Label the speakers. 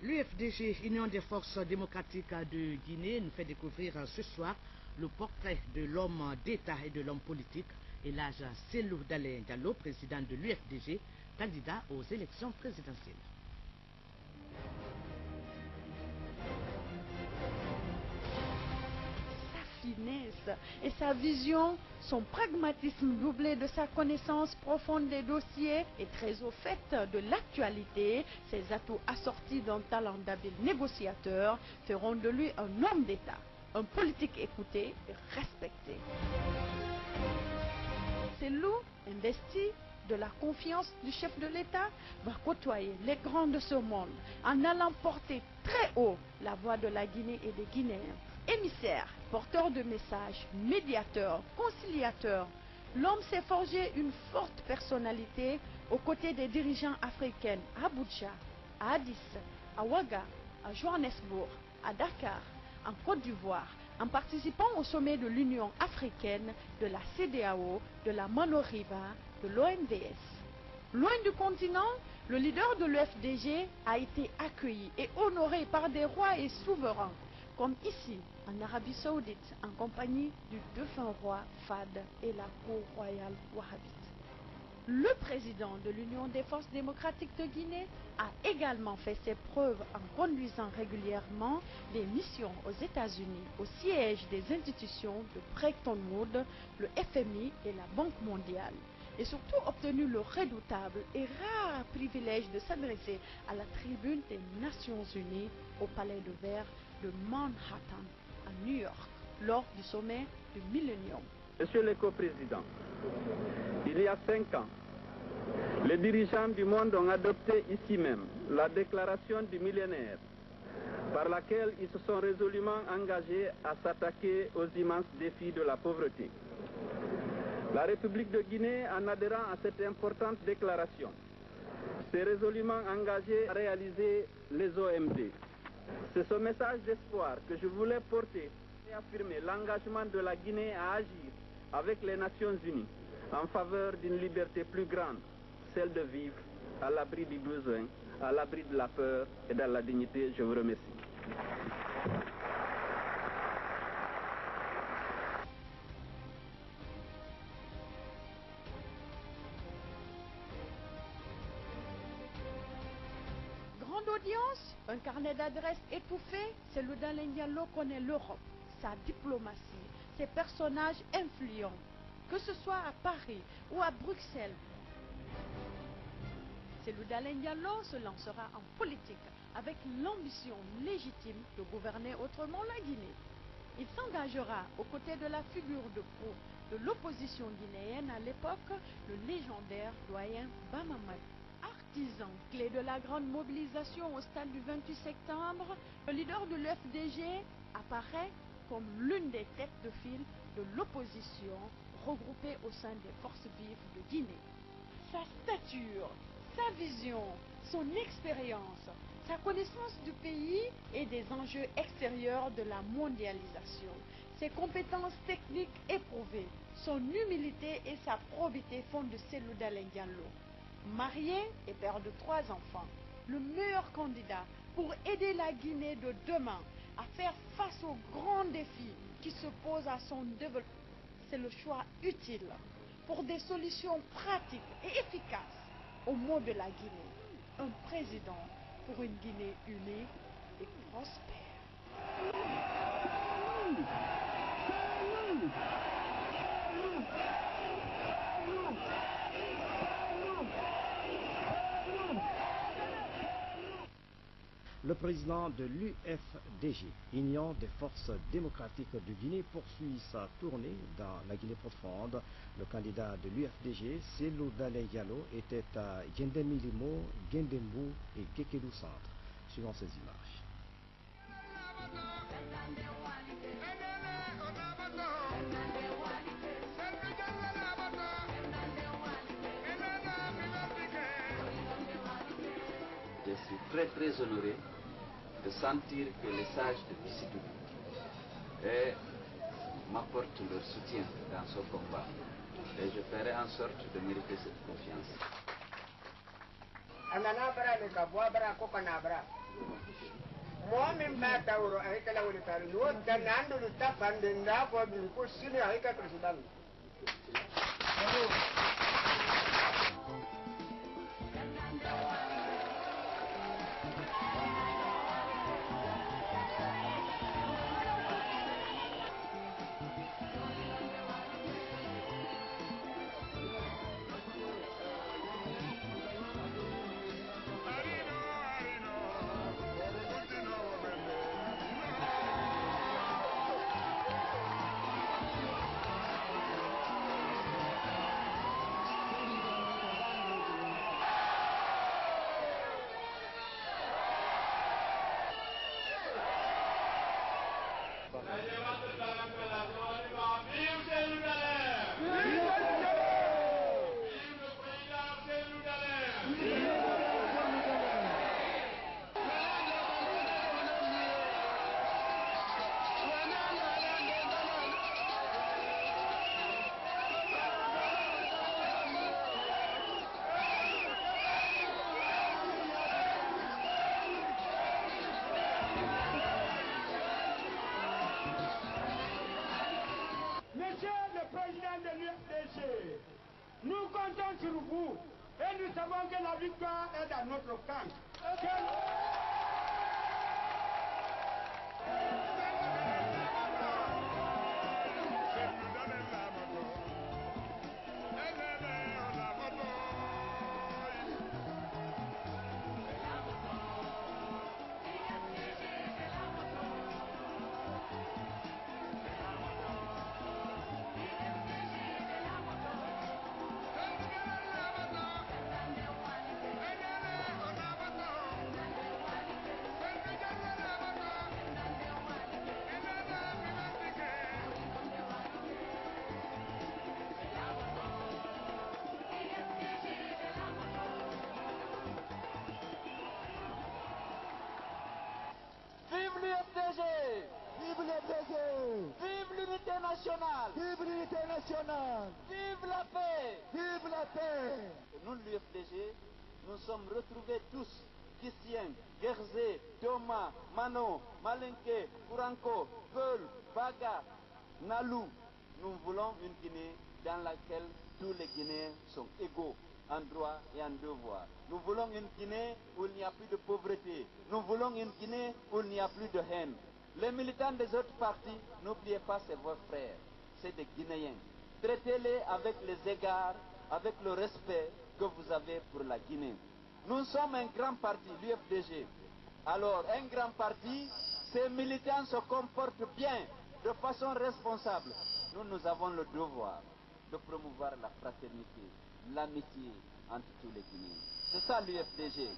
Speaker 1: L'UFDG, Union des forces démocratiques de Guinée, nous fait découvrir ce soir le portrait de l'homme d'État et de l'homme politique, Elhadji Cellou Dalein Diallo, président de l'UFDG, candidat aux élections présidentielles.
Speaker 2: Sa finesse et sa vision, son pragmatisme doublé de sa connaissance profonde des dossiers et très au fait de l'actualité, ses atouts assortis d'un talent d'habile négociateur feront de lui un homme d'État, un politique écouté et respecté. Cellou, investi de la confiance du chef de l'État, va côtoyer les grands de ce monde en allant porter très haut la voix de la Guinée et des Guinéens. Émissaire, porteur de messages, médiateur, conciliateur, l'homme s'est forgé une forte personnalité aux côtés des dirigeants africains à Abuja, à Addis, à Ouaga, à Johannesburg, à Dakar, en Côte d'Ivoire, en participant au sommet de l'Union africaine, de la CEDEAO, de la Manoriba, de l'OMVS. Loin du continent, le leader de l'UFDG a été accueilli et honoré par des rois et souverains, comme ici, en Arabie Saoudite, en compagnie du défunt roi Fahd et la cour royale wahhabite. Le président de l'Union des forces démocratiques de Guinée a également fait ses preuves en conduisant régulièrement des missions aux États-Unis au siège des institutions de Bretton Woods, le FMI et la Banque mondiale, et surtout obtenu le redoutable et rare privilège de s'adresser à la tribune des Nations Unies au Palais de Verre de Manhattan, à New York, lors du sommet du Millennium.
Speaker 3: Monsieur le coprésident, il y a 5 ans, les dirigeants du monde ont adopté ici même la déclaration du millénaire, par laquelle ils se sont résolument engagés à s'attaquer aux immenses défis de la pauvreté. La République de Guinée, en adhérant à cette importante déclaration, s'est résolument engagée à réaliser les OMD. C'est ce message d'espoir que je voulais porter et affirmer l'engagement de la Guinée à agir avec les Nations Unies en faveur d'une liberté plus grande, celle de vivre à l'abri du besoin, à l'abri de la peur et dans la dignité. Je vous remercie.
Speaker 2: Grande audience, un carnet d'adresses étouffé, Cellou Dalein Diallo connaît l'Europe, sa diplomatie, ses personnages influents, que ce soit à Paris ou à Bruxelles. Cellou Dalein Diallo se lancera en politique avec l'ambition légitime de gouverner autrement la Guinée. Il s'engagera aux côtés de la figure de proue de l'opposition guinéenne à l'époque, le légendaire doyen Bamamad. Artisan clé de la grande mobilisation au stade du 28 septembre, le leader de l'UFDG apparaît comme l'une des têtes de file de l'opposition regroupée au sein des forces vives de Guinée. Sa stature, sa vision, son expérience, sa connaissance du pays et des enjeux extérieurs de la mondialisation, ses compétences techniques éprouvées, son humilité et sa probité font de Cellou Dalein Diallo, marié et père de 3 enfants, le meilleur candidat pour aider la Guinée de demain à faire face aux grands défis qui se posent à son développement. C'est le choix utile pour des solutions pratiques et efficaces aux maux de la Guinée. Un président pour une Guinée unie et prospère.
Speaker 4: Le président de l'UFDG, Union des forces démocratiques de Guinée, poursuit sa tournée dans la Guinée profonde. Le candidat de l'UFDG, Cellou Dalein Diallo, était à Gendemilimo, Gendembou et Kekelou Centre. Suivant ces images.
Speaker 5: Je suis très honoré de sentir que les sages de Bissidou m'apportent leur soutien dans ce combat et je ferai en sorte de mériter cette confiance.
Speaker 6: anana bara le ka bwa bara ko kana bara mo min ba tawro ay kala wala taru no tanando lu tapande nda ko bi ko sini ay ka president
Speaker 7: Nous comptons sur vous et nous savons que la victoire est dans notre camp.
Speaker 8: Vive l'UFDG! Vive l'unité nationale! Vive l'unité nationale! Vive la paix! Vive la paix! Nous, l'UFDG, nous sommes retrouvés tous, Kissien, Gerzé, Thomas, Mano, Malinké, Kouranko, Peul, Baga, Nalou. Nous voulons une Guinée dans laquelle tous les Guinéens sont égaux en droit et en devoir. Nous voulons une Guinée où il n'y a plus de pauvreté. Nous voulons une Guinée où il n'y a plus de haine. Les militants des autres partis, n'oubliez pas, c'est vos frères, c'est des Guinéens. Traitez-les avec les égards, avec le respect que vous avez pour la Guinée. Nous sommes un grand parti, l'UFDG. Alors, un grand parti, ces militants se comportent bien, de façon responsable. Nous avons le devoir de promouvoir la fraternité, l'amitié entre tous les Guinéens. C'est ça l'UFDG.